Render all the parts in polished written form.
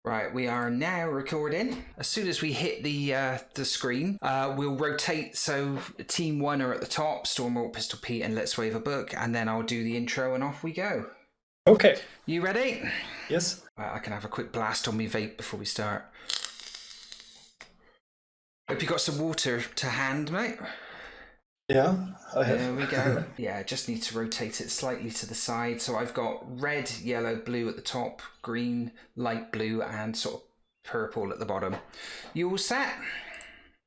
Right, we are now recording. As soon as we hit the screen, we'll rotate. So Team 1 are at the top, Stormwalk, Pistol Pete, and Let's Wave a Book, and then I'll do the intro and off we go. Okay. You ready? Yes. Right, I can have a quick blast on my vape before we start. Hope you got some water to hand, mate. Yeah, I have. There we go. Yeah, just need to rotate it slightly to the side. So I've got red, yellow, blue at the top, green, light blue, and sort of purple at the bottom. You all set?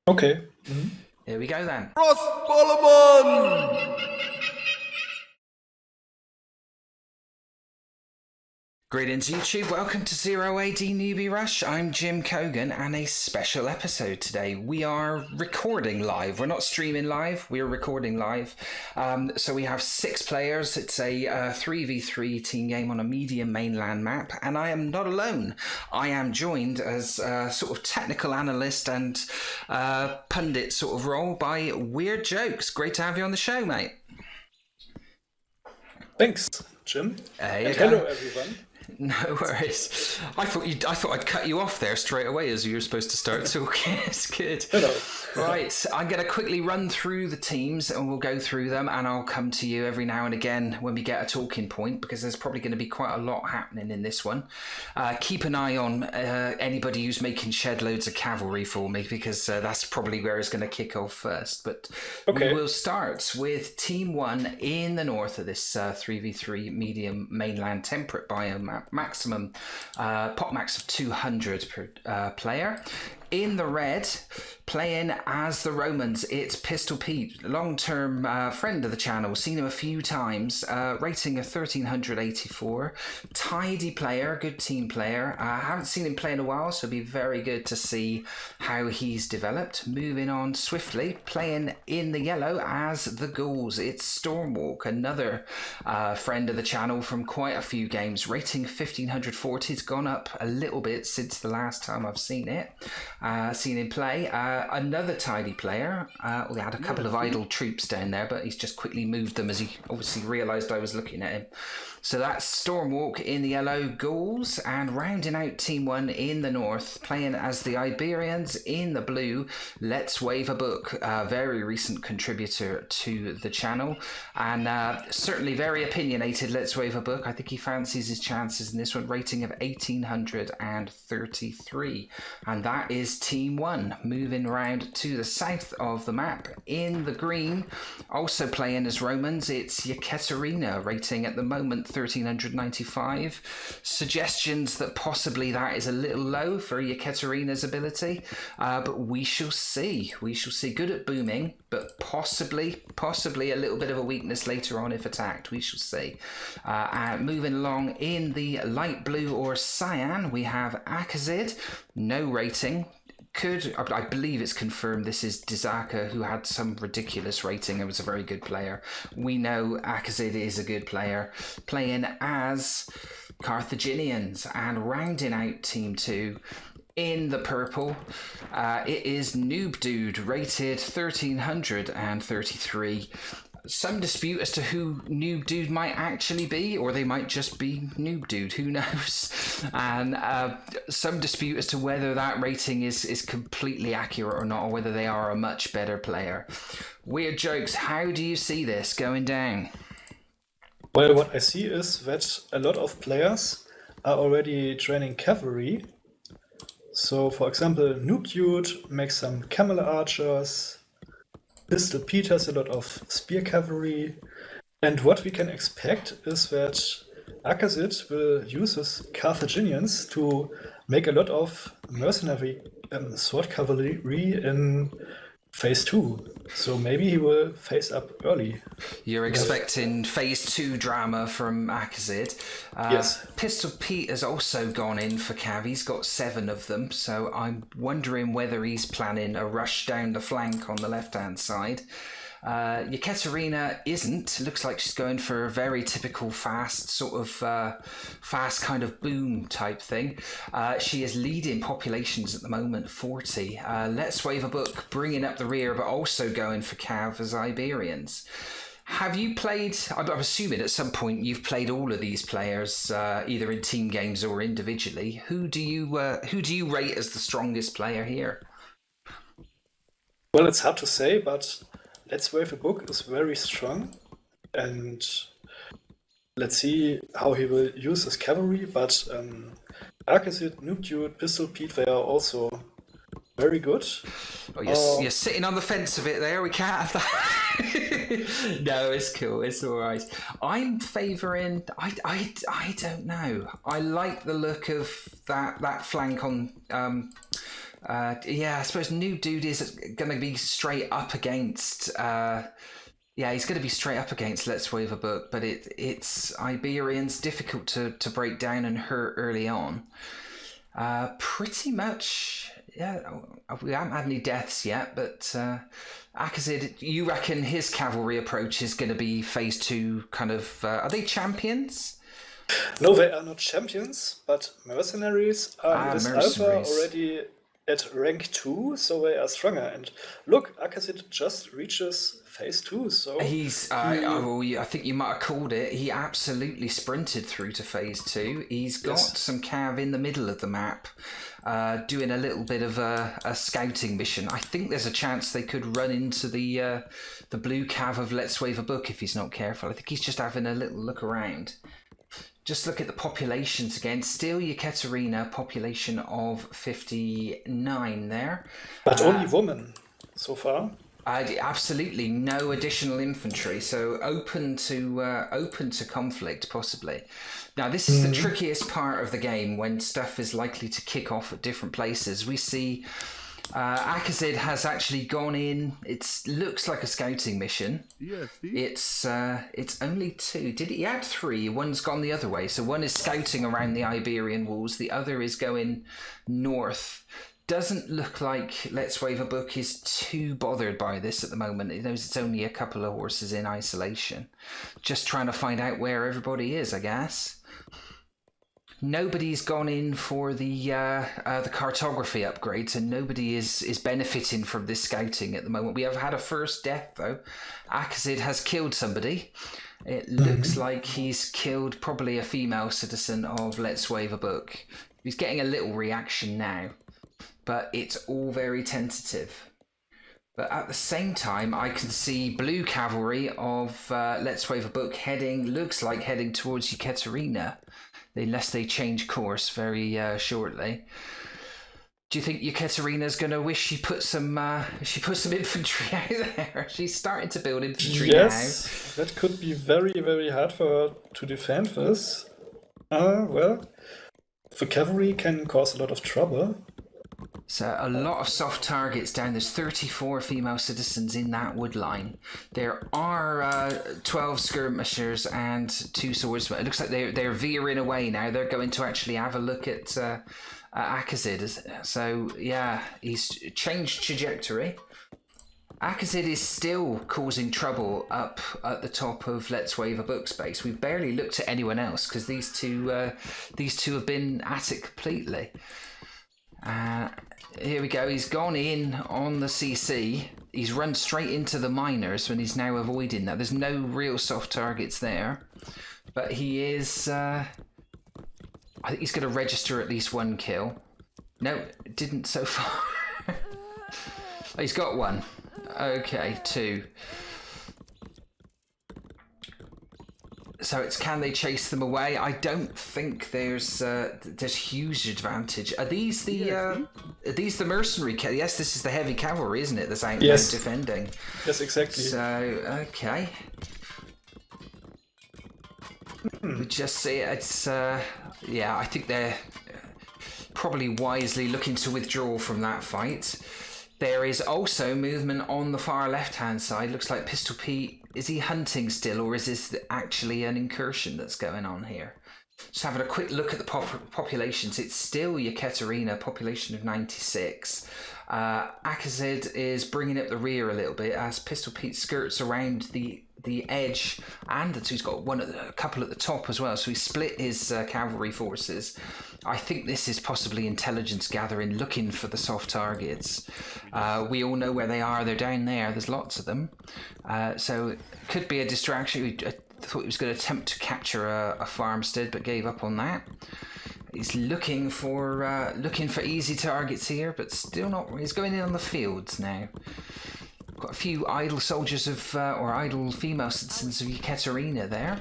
Okay. Mm-hmm. Here we go then. Ross Bollerman! Greetings YouTube, welcome to 0AD Newbie Rush. I'm Jim Cogan and a special episode today. We are recording live. We're not streaming live, we're recording live. So we have 6 players. It's a 3v3 team game on a medium mainland map, and I am not alone. I am joined as a sort of technical analyst and pundit sort of role by Weirdjokes. Great to have you on the show, mate. Thanks, Jim. And hello, everyone. No worries. I thought I'd cut you off there straight away as you were supposed to start talking. It's good. Hello. Right, I'm going to quickly run through the teams and we'll go through them, and I'll come to you every now and again when we get a talking point, because there's probably going to be quite a lot happening in this one. Keep an eye on anybody who's making shed loads of cavalry for me, because that's probably where it's going to kick off first. But okay. We will start with Team 1 in the north of this 3v3 medium mainland temperate biome map. Maximum pop max of 200 per player. In the red, playing as the Romans, it's Pistol Pete, long-term friend of the channel, seen him a few times, rating of 1384, tidy player, good team player. I haven't seen him play in a while, so it'll be very good to see how he's developed. Moving on swiftly, playing in the yellow as the Ghouls, it's Stormwalk, another friend of the channel from quite a few games, rating 1540. It's gone up a little bit since the last time I've seen it. Seen him play. Another tidy player. We had a couple of idle troops down there, but he's just quickly moved them as he obviously realised I was looking at him. So that's Stormwalk in the yellow, Ghouls, and rounding out Team 1 in the north, playing as the Iberians in the blue, Let's Wave a Book, a very recent contributor to the channel, and certainly very opinionated. Let's Wave a Book. I think he fancies his chances in this one, rating of 1833, and that is Team 1. Moving round to the south of the map, in the green, also playing as Romans, it's Yekaterina, rating at the moment 1395. Suggestions that possibly that is a little low for Yekaterina's ability, but we shall see. We shall see. Good at booming, but possibly a little bit of a weakness later on if attacked. We shall see. Moving along in the light blue or cyan, we have Akazid, no rating. I believe it's confirmed this is Dizaka, who had some ridiculous rating and was a very good player. We know Akazid is a good player, playing as Carthaginians, and rounding out Team 2 in the purple, it is Noob Dude, rated 1333. Some dispute as to who Noob Dude might actually be, or they might just be Noob Dude, who knows? And some dispute as to whether that rating is completely accurate or not, or whether they are a much better player. Weirdjokes, how do you see this going down? Well, what I see is that a lot of players are already training cavalry. So, for example, Noob Dude makes some camel archers. Pistol Pete has a lot of spear cavalry, and what we can expect is that Akazid will use his Carthaginians to make a lot of mercenary sword cavalry in phase 2. So maybe he will phase up early. You're expecting phase 2 drama from Akazid. Yes. Pistol Pete has also gone in for Cav. He's got 7 of them, so I'm wondering whether he's planning a rush down the flank on the left-hand side. Yekaterina isn't. Looks like she's going for a very typical fast kind of boom type thing. She is leading populations at the moment, 40. Let's Wave a Book, bringing up the rear, but also going for Cav as Iberians. Have you played? I'm assuming at some point you've played all of these players, either in team games or individually. Who do you rate as the strongest player here? Well, it's hard to say, but Let's Wave a Book is very strong, and let's see how he will use his cavalry. But Arcacid, Noob Dude, Pistol Pete, they are also very good. Oh, you're sitting on the fence of it there. We can't have that. No, it's cool. It's all right. I'm favouring. I don't know. I like the look of that flank on. I suppose Noob Dude is going to be straight up against. He's going to be straight up against Let's Wave a Book, but it's Iberian's difficult to break down and hurt early on. Pretty much. Yeah, we haven't had any deaths yet, but Akazid, you reckon his cavalry approach is going to be phase 2 kind of... are they champions? No, they are not champions, but mercenaries are in this alpha already at rank 2, so they are stronger. And look, Akazid just reaches phase 2, so... I think you might have called it. He absolutely sprinted through to phase 2. He's got some cav in the middle of the map. Doing a little bit of a scouting mission. I think there's a chance they could run into the blue cav of Let's Wave a Book if he's not careful. I think he's just having a little look around. Just look at the populations again. Still Yekaterina, population of 59 there. But only women so far. Absolutely no additional infantry, so open to conflict possibly. Now this is the trickiest part of the game when stuff is likely to kick off at different places. We see Akazid has actually gone in. It looks like a scouting mission. Yes, it's only 2. He had 3? One's gone the other way. So one is scouting around the Iberian walls. The other is going north. Doesn't look like Let's Wave a Book is too bothered by this at the moment. It knows it's only a couple of horses in isolation. Just trying to find out where everybody is, I guess. Nobody's gone in for the cartography upgrade, so nobody is benefiting from this scouting at the moment. We have had a first death, though. Akazid has killed somebody. It looks like he's killed probably a female citizen of Let's Wave a Book. He's getting a little reaction now. But it's all very tentative. But at the same time, I can see blue cavalry of Let's Wave a Book looks like heading towards Yekaterina, unless they change course very shortly. Do you think Yekaterina's going to wish she put some infantry out there? She's starting to build infantry now. Yes, that could be very, very hard for her to defend this. Well, the cavalry can cause a lot of trouble. So a lot of soft targets down. There's 34 female citizens in that wood line. There are 12 skirmishers and 2 swordsmen. It looks like they're veering away now. They're going to actually have a look at Akazid. So yeah, he's changed trajectory. Akazid is still causing trouble up at the top of Let's Wave a Book space. We've barely looked at anyone else because these two have been at it completely. Here we go. He's gone in on the CC. He's run straight into the miners when he's now avoiding that. There's no real soft targets there. But he is... I think he's going to register at least 1 kill. No, didn't so far. He's got 1. Okay, 2. So it's can they chase them away? I don't think there's huge advantage. Are these the mercenary? Yes, this is the heavy cavalry, isn't it? That's out there defending. Yes, exactly. So okay, we just see it's I think they're probably wisely looking to withdraw from that fight. There is also movement on the far left-hand side. Looks like Pistol Pete, is he hunting still, or is this actually an incursion that's going on here? Just having a quick look at the populations. It's still Yekaterina, population of 96. Akazid is bringing up the rear a little bit as Pistol Pete skirts around the the edge, and he's got a couple at the top as well. So he split his cavalry forces. I think this is possibly intelligence gathering, looking for the soft targets. We all know where they are. They're down there. There's lots of them. So it could be a distraction. I thought he was going to attempt to capture a farmstead, but gave up on that. He's looking for easy targets here, but still not. He's going in on the fields now. Got a few idle soldiers or idle female citizens of Yekaterina there.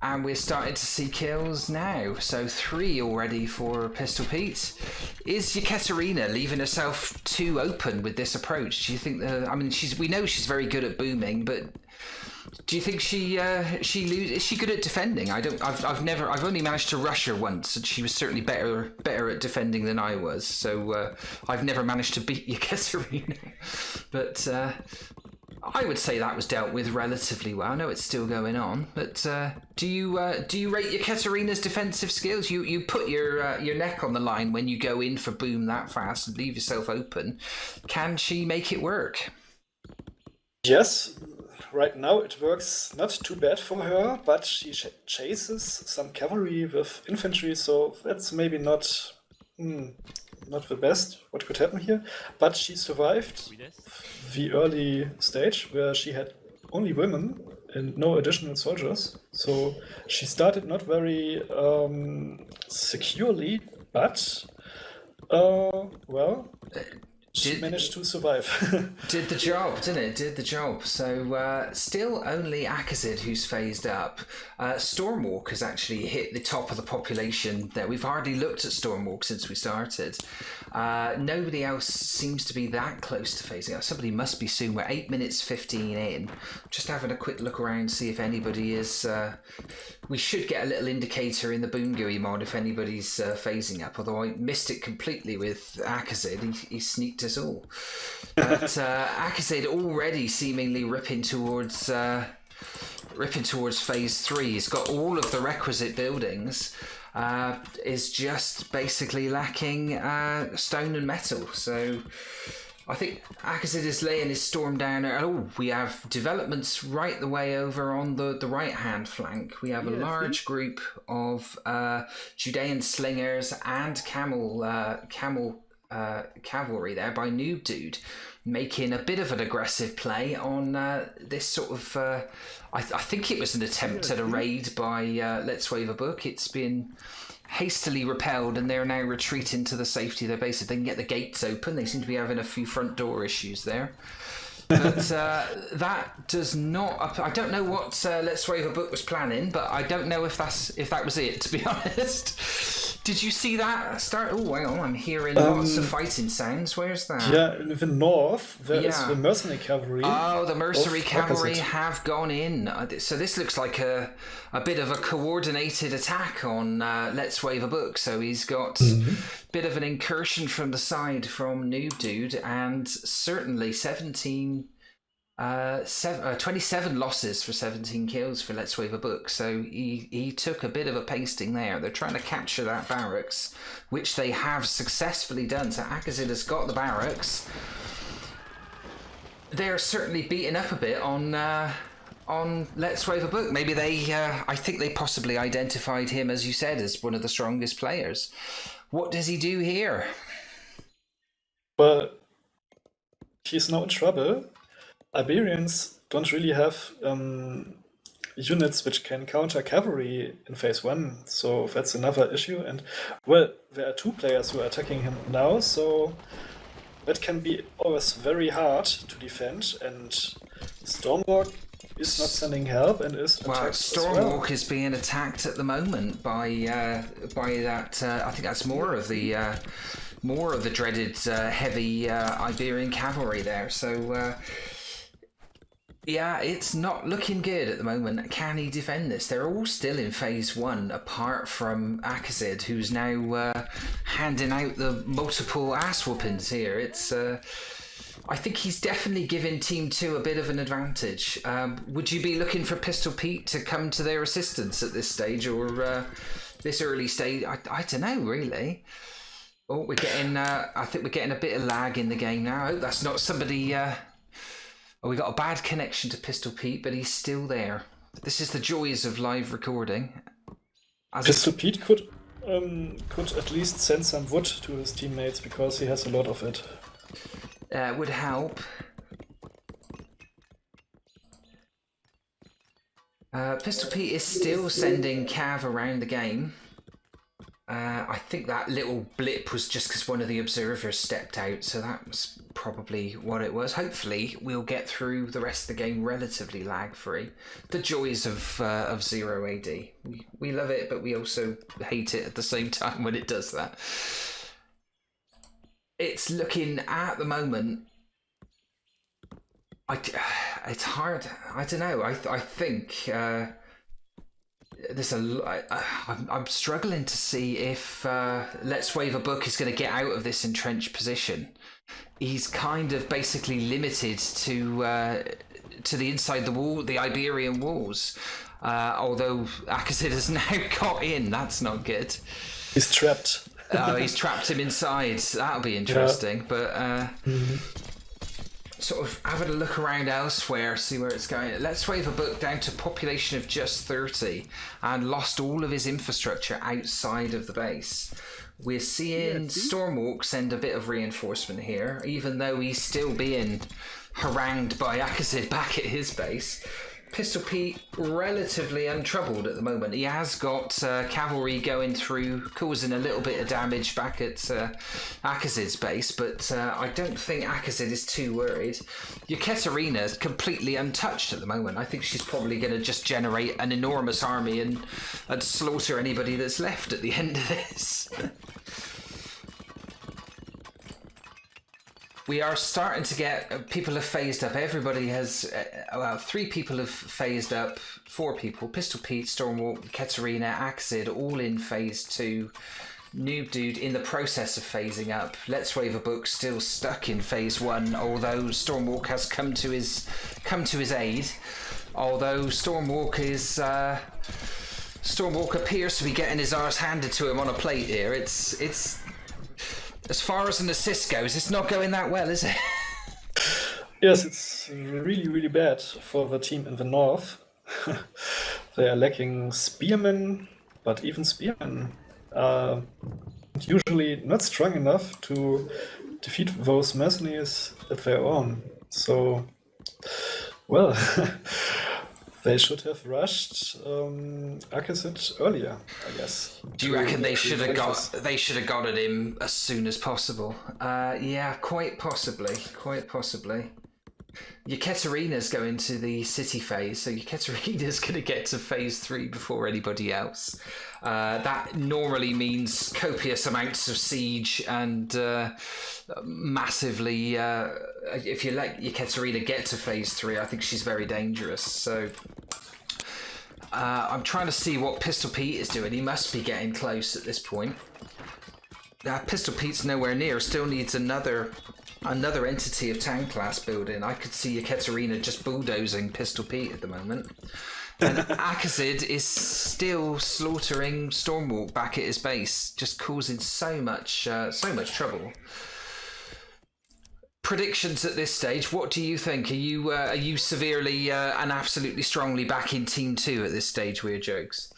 And we're starting to see kills now. So 3 already for Pistol Pete. Is Yekaterina leaving herself too open with this approach? Do you think we know she's very good at booming, but do you think is she good at defending? I've only managed to rush her once, and she was certainly better at defending than I was. So I've never managed to beat Yekaterina. But I would say that was dealt with relatively well. I know it's still going on, but do you rate Yekaterina's defensive skills? You put your neck on the line when you go in for boom that fast and leave yourself open. Can she make it work? Yes. Right now it works not too bad for her, but she chases some cavalry with infantry, so that's maybe not the best what could happen here. But she survived the early stage where she had only women and no additional soldiers. So she started not very securely, but she managed to survive. Did the job, didn't it? Did the job. So still only Akazid who's phased up. Stormwalk has actually hit the top of the population there. We've hardly looked at Stormwalk since we started. Nobody else seems to be that close to phasing out. Somebody must be soon. We're 8 minutes 15 in. Just having a quick look around, see if anybody is... we should get a little indicator in the Boom GUI mod if anybody's phasing up, although I missed it completely with Akazid. He sneaked us all. But Akazid already seemingly ripping towards phase 3. He's got all of the requisite buildings. Is just basically lacking stone and metal. So I think Akazid is laying his storm down. Oh, we have developments right the way over on the right-hand flank. We have a large group of Judean slingers and camel cavalry there by Noob Dude, making a bit of an aggressive play on this sort of... I think it was an attempt at a raid by Let's Wave a Book. It's been hastily repelled, and they're now retreating to the safety of their base. If they can get the gates open, they seem to be having a few front door issues there. But that does not... I don't know what Let's Wave a Book was planning, but I don't know if that was it, to be honest. Did you see that start? Oh, hang on, I'm hearing lots of fighting sounds. Where's that? Yeah, in the north, there is the mercenary cavalry. Oh, the mercenary cavalry have gone in. So this looks like a bit of a coordinated attack on Let's Wave a Book. So he's got a bit of an incursion from the side from Noob Dude, and certainly 27 losses for 17 kills for Let's Wave a Book. So he took a bit of a pasting there. They're trying to capture that barracks, which they have successfully done. So Akazid has got the barracks. They're certainly beating up a bit on Let's Wave a Book. Maybe I think they possibly identified him, as you said, as one of the strongest players. What does he do here? Well, he's now in trouble. Iberians don't really have units which can counter cavalry in phase 1, so that's another issue. And, well, there are 2 players who are attacking him now, so that can be always very hard to defend, and Stormwalk is not sending help and is attacked Stormwalk is being attacked at the moment by that, I think that's more of the dreaded heavy Iberian cavalry there, so... yeah, it's not looking good at the moment. Can he defend this? They're all still in phase 1, apart from Akazid, who's now handing out the multiple ass whoopings here. It's, I think he's definitely giving Team 2 a bit of an advantage. Would you be looking for Pistol Pete to come to their assistance at this stage, or this early stage? I don't know, really. Oh, we're getting. I think we're getting a bit of lag in the game now. I hope that's not somebody. Oh, we got a bad connection to Pistol Pete, but he's still there. This is the joys of live recording. Pistol Pete could at least send some wood to his teammates because he has a lot of it. Would help. Pistol Pete is still sending Cav around the game. I think that little blip was just because one of the observers stepped out, so that was probably what it was. Hopefully, we'll get through the rest of the game relatively lag-free. The joys of 0 AD. We love it, but we also hate it at the same time when it does that. It's looking, at the moment, it's hard. I don't know. I think... I'm struggling to see if Let's Wave a Book is going to get out of this entrenched position. He's kind of basically limited to the inside the wall, the Iberian walls. Although Akazid has now got in, that's not good. He's trapped. He's trapped him inside. That'll be interesting. Yeah. But sort of having a look around elsewhere, see where it's going. Let's Wave a Book down to population of just 30 and lost all of his infrastructure outside of the base. We're seeing Stormwalk send a bit of reinforcement here, even though he's still being harangued by Akazid back at his base. Pistol Pete relatively untroubled at the moment. He has got cavalry going through, causing a little bit of damage back at Akazid's base, but I don't think Akazid is too worried. Yekaterina is completely untouched at the moment. I think she's probably going to just generate an enormous army and slaughter anybody that's left at the end of this. We are starting to get, people have phased up. Everybody has, 3 people have phased up, 4 people. Pistol Pete, Stormwalk, Katarina, Akazid, all in phase 2. Noob Dude in the process of phasing up. Let's Wave a Book still stuck in phase 1, although Stormwalk has come to his aid. Although Stormwalk appears to be getting his arse handed to him on a plate here. It's as far as an assist goes, it's not going that well, is it? Yes, it's really, really bad for the team in the north. They are lacking spearmen, but even spearmen are usually not strong enough to defeat those mercenaries at their own. So, well, they should have rushed Akazid earlier, I guess. Do you reckon they should have got at him as soon as possible? Yeah, quite possibly. Yekaterina's going to the city phase, so Yekaterina's going to get to phase 3 before anybody else. That normally means copious amounts of siege and massively. If you let Yekaterina get to phase 3, I think she's very dangerous. So I'm trying to see what Pistol Pete is doing. He must be getting close at this point. Pistol Pete's nowhere near. Still needs another entity of tank class building. I could see Yekaterina just bulldozing Pistol Pete at the moment. And Akazid is still slaughtering Stormwalk back at his base, just causing so much trouble. Predictions at this stage. What do you think? Are you severely and absolutely strongly back in Team 2 at this stage, Weirdjokes?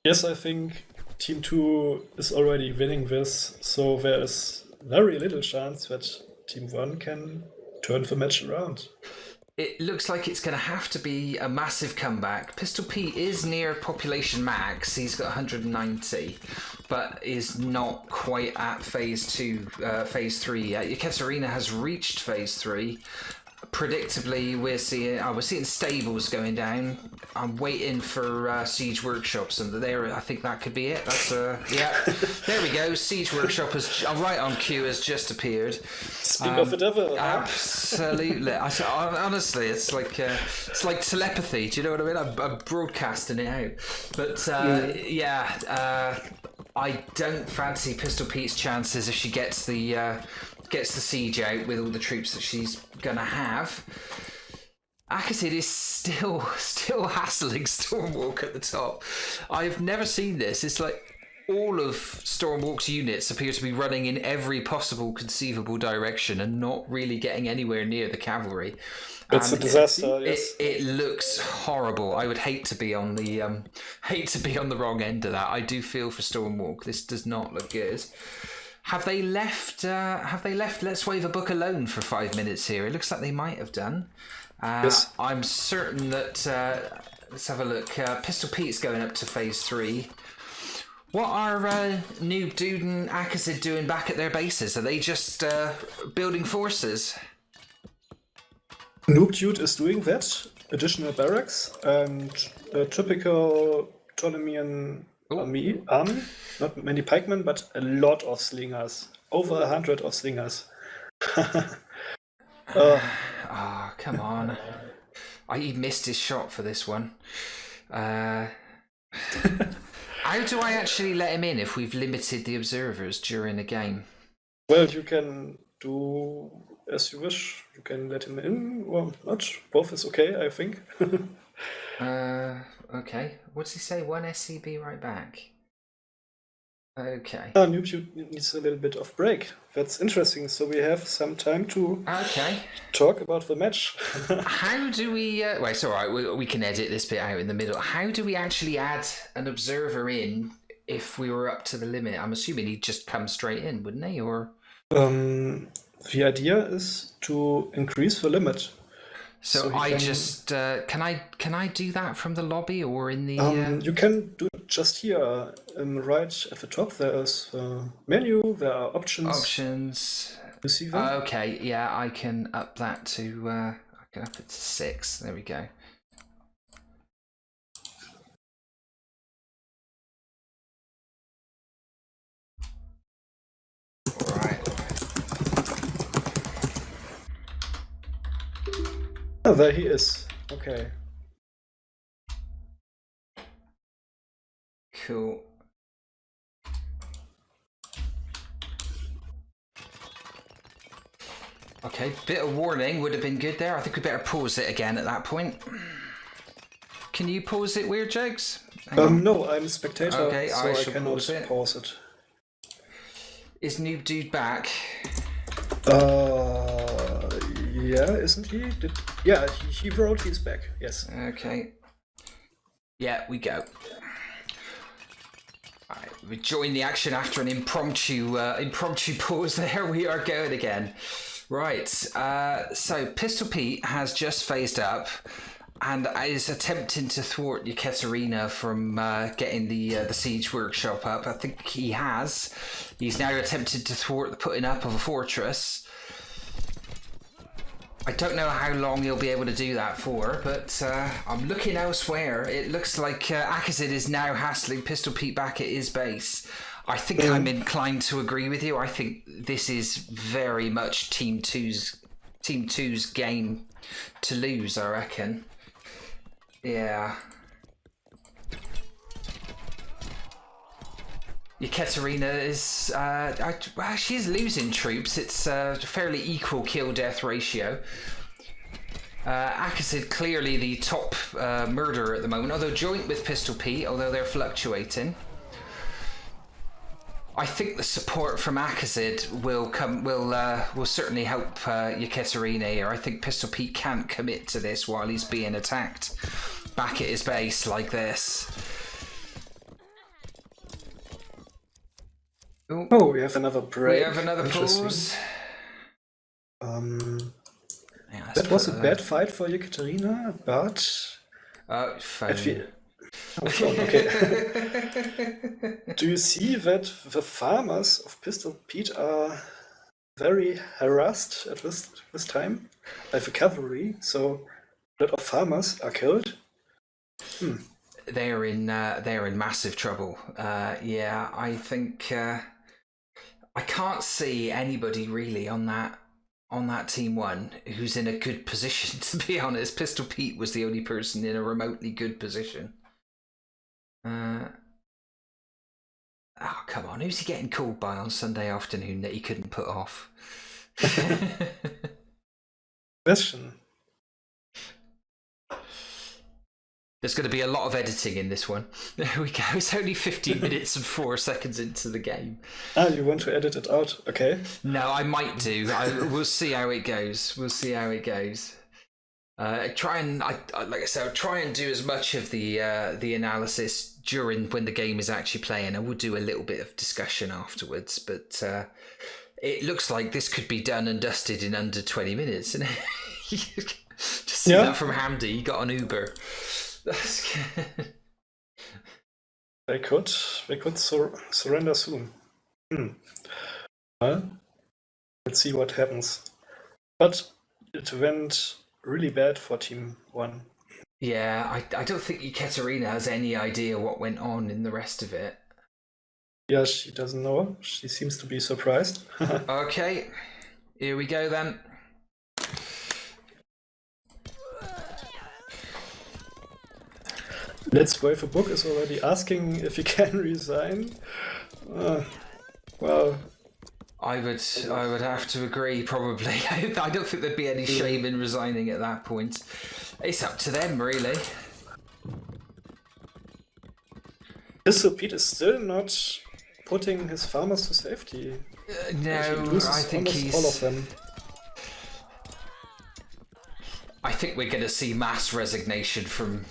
Yes, I think Team 2 is already winning this, so there is very little chance that Team 1 can turn the match around. It looks like it's going to have to be a massive comeback. Pistol Pete is near population max. He's got 190, but is not quite at phase 3 yet. Yekaterina has reached phase 3. Predictably, we're seeing stables going down. I'm waiting for siege workshops, and I think that could be it. That's yeah. There we go. Siege workshop right on cue has just appeared. Speak of the devil. Absolutely. Honestly, it's like telepathy. Do you know what I mean? I'm broadcasting it out. But I don't fancy Pistol Pete's chances if she gets the siege out with all the troops that she's gonna have. Akazid is still hassling Stormwalk at the top. I've never seen this. It's like all of Stormwalk's units appear to be running in every possible conceivable direction and not really getting anywhere near the cavalry. It's a disaster. Yes, it looks horrible. I would hate to be on the wrong end of that. I do feel for Stormwalk. This does not look good. Have they left? Let's Wave a Book alone for 5 minutes here? It looks like they might have done. Yes. I'm certain that. Let's have a look. Pistol Pete's going up to phase 3. What are Noob Dude and Akazid doing back at their bases? Are they just building forces? Noob Dude is doing that. Additional barracks and a typical Ptolemaic army. Not many pikemen, but a lot of slingers. Over 100 of slingers. Oh, come on. He missed his shot for this one. How do I actually let him in if we've limited the observers during a game? Well, you can do as you wish. You can let him in or not. Both is okay, I think. Okay. What does he say? 1 SCB right back. Okay. Noob needs a little bit of break. That's interesting. So we have some time to talk about the match. How do we... wait, it's all right. We can edit this bit out in the middle. How do we actually add an observer in if we were up to the limit? I'm assuming he'd just come straight in, wouldn't he? Or the idea is to increase the limit. So I just can I do that from the lobby or in the? You can do it just here, right at the top. There is the menu. There are options. Options. You see them? Okay, yeah, I can up that to. I can up it to 6. There we go. All right. Oh, there he is. Okay. Cool. Okay, bit of warning would have been good there. I think we better pause it again at that point. Can you pause it, Weirdjokes? No, I'm a spectator, okay, so I cannot pause it. Is Noob Dude back? Yeah, isn't he? Yeah, he wrote he's back. Yes. Okay. Yeah, we go. Alright, we join the action after an impromptu pause there. We are going again. Right, so Pistol Pete has just phased up and is attempting to thwart Yekaterina from getting the siege workshop up. I think he has. He's now attempted to thwart the putting up of a fortress. I don't know how long he'll be able to do that for, but I'm looking elsewhere. It looks like Akazid is now hassling Pistol Pete back at his base. I think I'm inclined to agree with you. I think this is very much Team 2's game to lose, I reckon. Yeah. Yekaterina is she is losing troops. It's a fairly equal kill-death ratio. Akazid clearly the top murderer at the moment, although joint with Pistol Pete, although they're fluctuating. I think the support from Akazid will certainly help Yekaterina here. I think Pistol Pete can't commit to this while he's being attacked back at his base like this. Ooh. Oh, we have another break. We have another pause. That was a bad fight for Yekaterina, but... phone. Okay. Do you see that the farmers of Pistol Pete are very harassed at this time? Like the cavalry, so a lot of farmers are killed. They're in massive trouble. Yeah, I think I can't see anybody really on that team 1 who's in a good position. To be honest, Pistol Pete was the only person in a remotely good position. Oh, come on. Who's he getting called by on Sunday afternoon that he couldn't put off? Question. There's going to be a lot of editing in this one. There we go. It's only 15 minutes and 4 seconds into the game. Ah, you want to edit it out? Okay. No, I might do. We'll see how it goes. We'll see how it goes. Like I said, I'll try and do as much of the analysis during when the game is actually playing. I will do a little bit of discussion afterwards, but it looks like this could be done and dusted in under 20 minutes. And just see that from Hamdi. He got an Uber. That's good. They could surrender soon. Well, let's see what happens. But it went really bad for Team 1. Yeah, I don't think Ekaterina has any idea what went on in the rest of it. Yeah, she doesn't know. She seems to be surprised. Okay, here we go then. Let's Wave a Book is already asking if he can resign. Well, I would have to agree, probably. I don't think there'd be any shame in resigning at that point. It's up to them, really. Pistol Pete is still not putting his farmers to safety. No, I think he's... all of them. I think we're going to see mass resignation from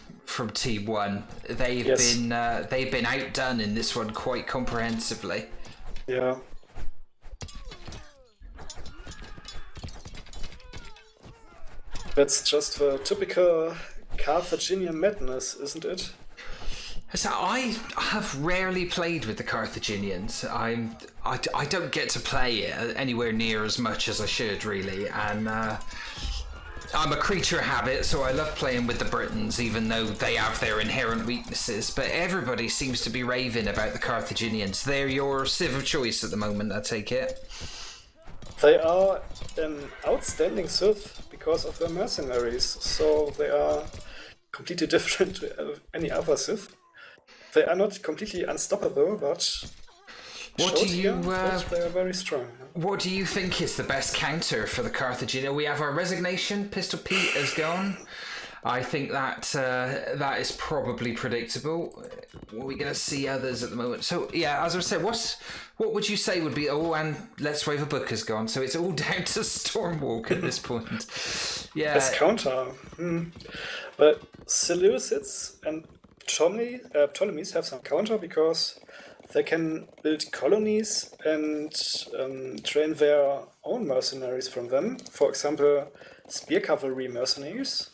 Team 1. They've been outdone in this one quite comprehensively. Yeah. That's just the typical Carthaginian madness, isn't it? So I have rarely played with the Carthaginians. I don't get to play it anywhere near as much as I should, really, and I'm a creature of habit, so I love playing with the Britons, even though they have their inherent weaknesses. But everybody seems to be raving about the Carthaginians. They're your civ of choice at the moment, I take it. They are an outstanding civ because of their mercenaries, so they are completely different to any other civ. They are not completely unstoppable, but they are very strong. What do you think is the best counter for the Carthagino? We have our resignation. Pistol Pete has gone. I think that is probably predictable. We're going to see others at the moment. So yeah, as I said, what would you say would be? Oh, and Let's Wave a Book has gone. So it's all down to Stormwalk at this point. Yeah. As counter, but Seleucids and Ptolemies have some counter because they can build colonies and train their own mercenaries from them. For example, spear cavalry mercenaries.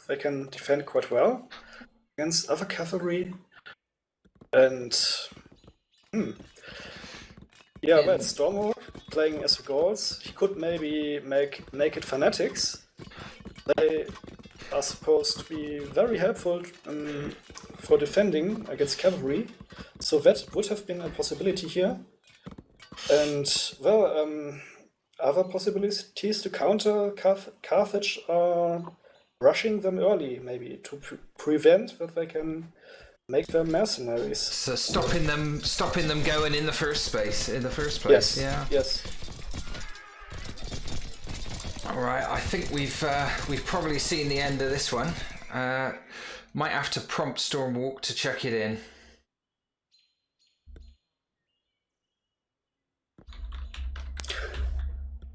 They can defend quite well against other cavalry. And well, Stormwalk playing as Gauls, he could maybe make naked fanatics. They are supposed to be very helpful for defending against cavalry, so that would have been a possibility here. And well, other possibilities to counter Carthage are rushing them early, maybe to prevent that they can make them mercenaries. So stopping them going in the first place. Yes. Yeah. Yes. All right. I think we've probably seen the end of this one. Might have to prompt Stormwalk to check it in.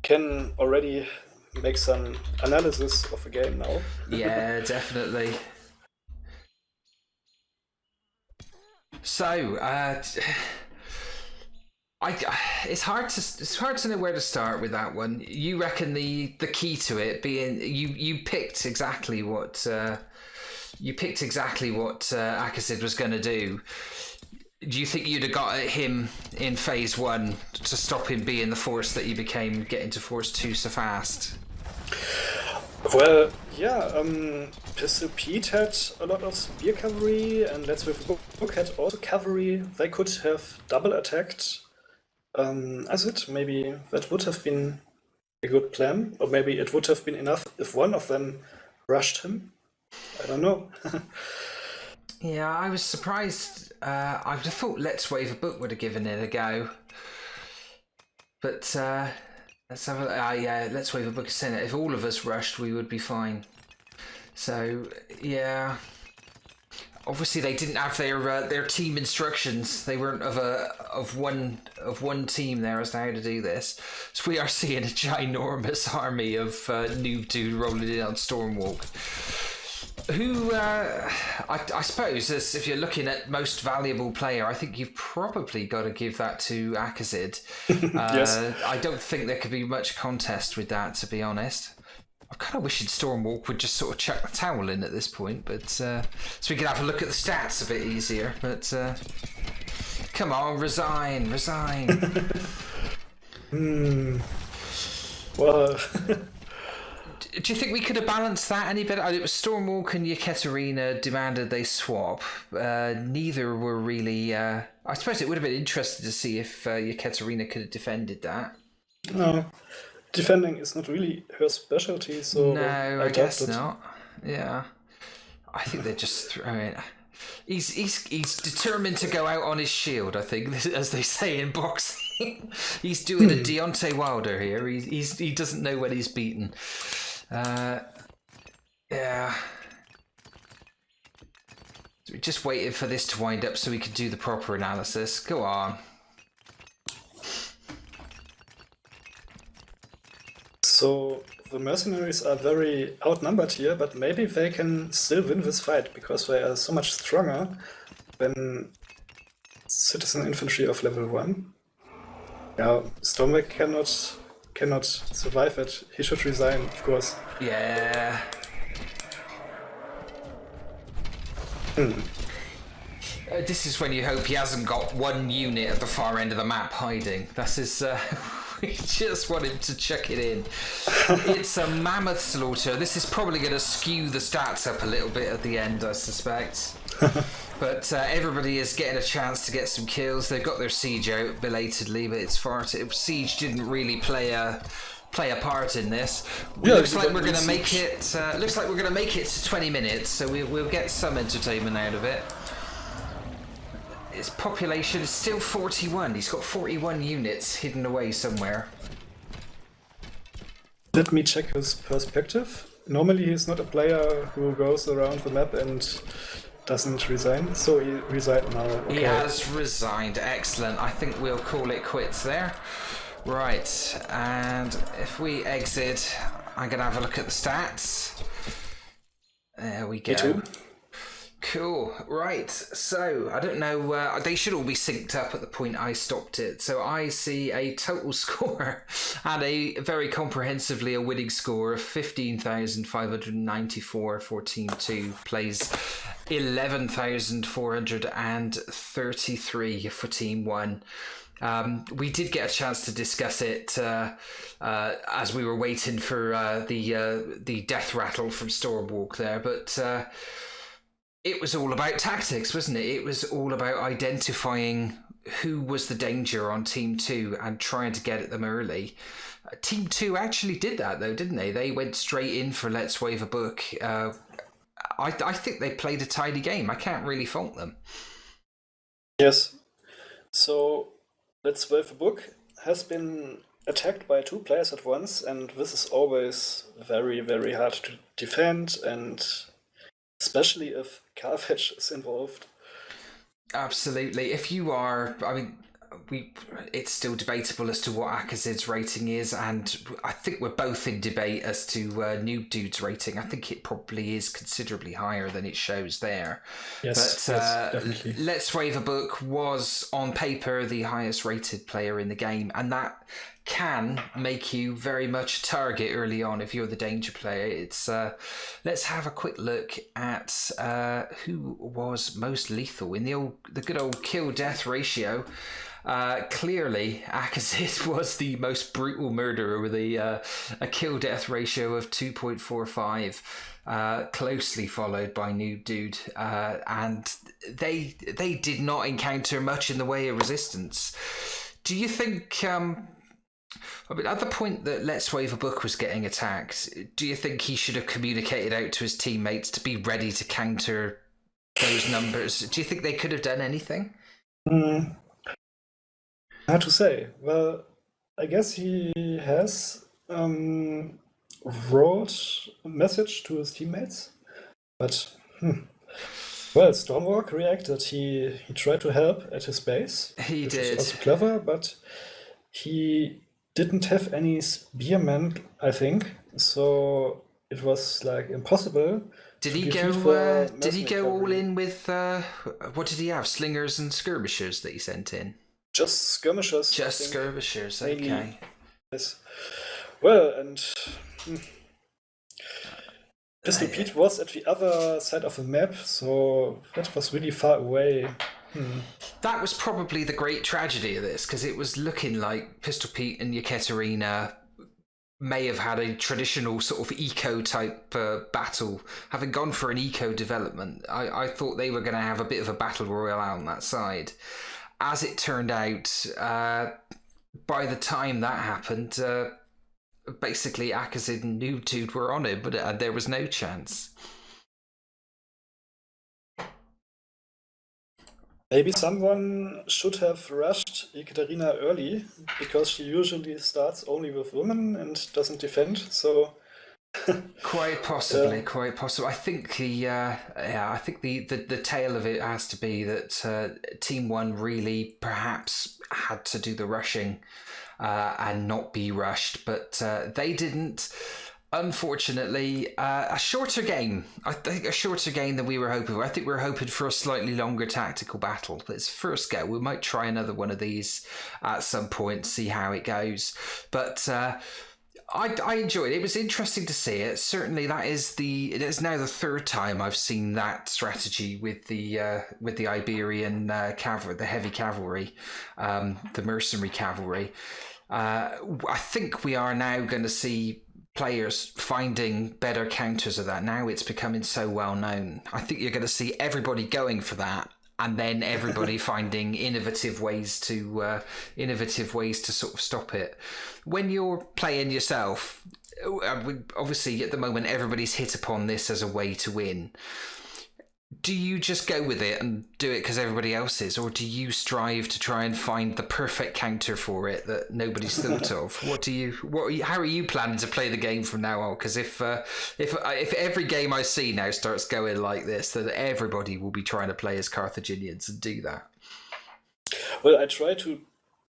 Can already make some analysis of the game now. Yeah, definitely. So, it's hard to know where to start with that one. You reckon the key to it being you picked exactly what Akacid was going to do. Do you think you'd have got at him in phase 1 to stop him being the force that he became, getting to force 2 so fast? Well, yeah, Pistol Pete had a lot of spear cavalry, and Let's Wave a Book had also cavalry. They could have double attacked Acid. Maybe that would have been a good plan, or maybe it would have been enough if one of them rushed him. I don't know. Yeah, I was surprised. I would have thought Let's Wave a Book would have given it a go. But let's have a Let's Wave a Book Ascendant. If all of us rushed, we would be fine. So, yeah. Obviously, they didn't have their team instructions. They weren't of one team there as to how to do this. So we are seeing a ginormous army of Noob Dude rolling in on Stormwalk. Who I suppose, if you're looking at most valuable player, I think you've probably got to give that to Akazid. Yes. I don't think there could be much contest with that, to be honest. I'm kind of wishing Stormwalk would just sort of chuck the towel in at this point, but so we could have a look at the stats a bit easier. But come on, resign. Well, Do you think we could have balanced that any better? It was Stormwalk and Yekaterina demanded they swap. Neither were really. I suppose it would have been interesting to see if Yekaterina could have defended that. no. Defending is not really her specialty, so No, I doubt guess it. not. Yeah, I think they're just throwing. He's determined to go out on his shield. I think, as they say in boxing, he's doing a Deontay Wilder here. He doesn't know when he's beaten. Yeah. So we're just waiting for this to wind up so we can do the proper analysis. Go on. So the mercenaries are very outnumbered here, but maybe they can still win this fight because they are so much stronger than citizen infantry of level 1. Yeah, Stormwalk cannot survive it. He should resign, of course. Yeah. This is when you hope he hasn't got one unit at the far end of the map hiding. That's his. We just want him to chuck it in. It's a mammoth slaughter. This is probably going to skew the stats up a little bit at the end, I suspect. But everybody is getting a chance to get some kills. They've got their siege out belatedly, but it's far too. Siege didn't really play a part in this. Looks like we're going to make it. Looks like we're going to make it to 20 minutes, so we'll get some entertainment out of it. His population is still 41. He's got 41 units hidden away somewhere. Let me check his perspective. Normally he's not a player who goes around the map and doesn't resign, so he resigned now. Okay. He has resigned. Excellent. I think we'll call it quits there. Right, and if we exit, I'm going to have a look at the stats. There we go. Me too. Cool. Right. So I don't know. They should all be synced up at the point I stopped it. So I see a total score and a very comprehensively a winning score of 15,594 for Team 2. Plays 11,433 for Team 1. We did get a chance to discuss it as we were waiting for the death rattle from Stormwalk there, but. It was all about tactics, wasn't it? It was all about identifying who was the danger on Team 2 and trying to get at them early. Team 2 actually did that, though, didn't they? They went straight in for Let's Wave a Book. I think they played a tidy game. I can't really fault them. Yes. So, Let's Wave a Book has been attacked by 2 players at once, and this is always very, very hard to defend, and especially if Carthage is involved. Absolutely. If you are, I mean, it's still debatable as to what Akazid's rating is, and I think we're both in debate as to Noob Dude's rating. I think it probably is considerably higher than it shows there. Yes, but yes, definitely. Let's Wave a Book was on paper the highest rated player in the game, and that can make you very much a target early on if you're the danger player. It's let's have a quick look at who was most lethal in the good old kill death ratio. Clearly, Akazid was the most brutal murderer with a kill death ratio of 2.45, closely followed by Noob Dude, and they did not encounter much in the way of resistance. Do you think? I mean, at the point that Let's Wave a Book was getting attacked, do you think he should have communicated out to his teammates to be ready to counter those numbers? Do you think they could have done anything? Hard to say. Well, I guess he has wrote a message to his teammates, but Well, Stormwalk reacted. He tried to help at his base, He which did. is also clever, but he didn't have any spearmen, I think. So it was like impossible Did to he defeat go? for Did he mercenary go all cavalry. in with what did he have? Slingers and skirmishers that he sent in. Just skirmishers, I Just think, skirmishers. mainly. Okay. Yes. Well, and Pistol Pete was at the other side of the map, so that was really far away. That was probably the great tragedy of this, because it was looking like Pistol Pete and Yekaterina may have had a traditional sort of eco type battle, having gone for an eco development. I thought they were going to have a bit of a battle royale on that side. As it turned out, by the time that happened, basically Akazid and Noobtude were on it, but there was no chance. Maybe someone should have rushed Ekaterina early, because she usually starts only with women and doesn't defend, so... Quite possibly, quite possible. I think I think the tale of it has to be that Team One really perhaps had to do the rushing and not be rushed, but they didn't. Unfortunately, a shorter game. I think a shorter game than we were hoping for. I think we were hoping for a slightly longer tactical battle. Let's first go. We might try another one of these at some point, see how it goes. But I enjoyed it. It was interesting to see it. Certainly, it is now the third time I've seen that strategy with the Iberian cavalry, the heavy cavalry, the mercenary cavalry. I think we are now going to see players finding better counters of that. Now it's becoming so well known. I think you're going to see everybody going for that, and then everybody finding innovative ways to sort of stop it. When you're playing yourself, obviously at the moment everybody's hit upon this as a way to win. Do you just go with it and do it because everybody else is, or do you strive to try and find the perfect counter for it that nobody's thought of? How are you planning to play the game from now on? Because if every game I see now starts going like this, then everybody will be trying to play as Carthaginians and do that. Well, I try to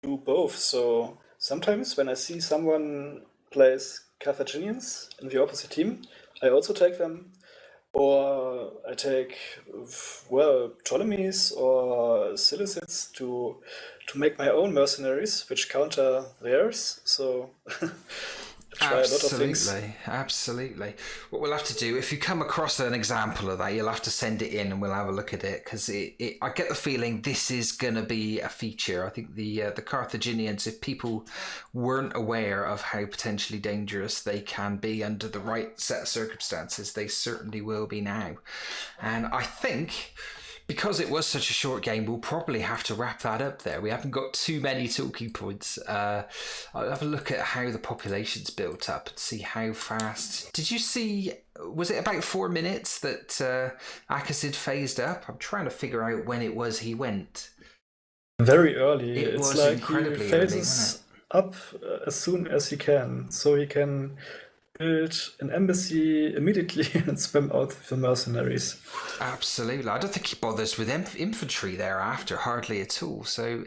do both. So sometimes when I see someone plays Carthaginians in the opposite team, I also take them. Or I take, Ptolemies or Seleucids to make my own mercenaries, which counter theirs. So I try a lot of things. Absolutely. What we'll have to do, if you come across an example of that, you'll have to send it in and we'll have a look at it, because I get the feeling this is going to be a feature. I think the Carthaginians, if people weren't aware of how potentially dangerous they can be under the right set of circumstances, they certainly will be now. And I think, because it was such a short game, we'll probably have to wrap that up there. We haven't got too many talking points. I'll have a look at how the population's built up and see how fast. Did you see, was it about 4 minutes that Akazid phased up? I'm trying to figure out when it was he went. Very early. It it's was like incredibly he early, phases up as soon as he can, so he can build an embassy immediately and spam out the mercenaries. Absolutely. I don't think he bothers with infantry thereafter, hardly at all. So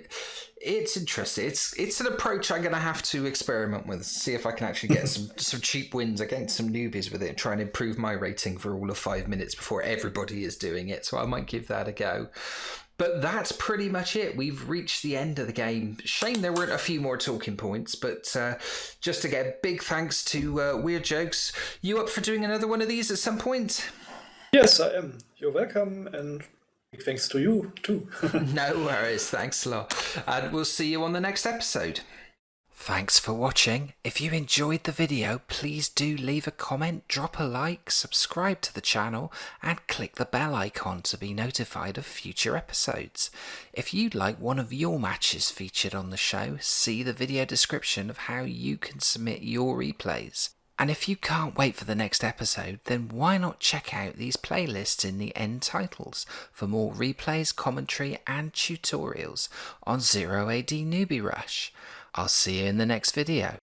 it's interesting. It's an approach I'm going to have to experiment with, see if I can actually get some cheap wins against some newbies with it, and try and improve my rating for all of 5 minutes before everybody is doing it. So I might give that a go. But that's pretty much it. We've reached the end of the game. Shame there weren't a few more talking points, but just to get a big thanks to Weirdjokes. You up for doing another one of these at some point? Yes, I am. You're welcome, and big thanks to you too. No worries. Thanks a lot. And we'll see you on the next episode. Thanks for watching. If you enjoyed the video, please do leave a comment, drop a like, subscribe to the channel, and click the bell icon to be notified of future episodes. If you'd like one of your matches featured on the show, see the video description of how you can submit your replays. And if you can't wait for the next episode, then why not check out these playlists in the end titles for more replays, commentary, and tutorials on 0 AD Newbie Rush. I'll see you in the next video.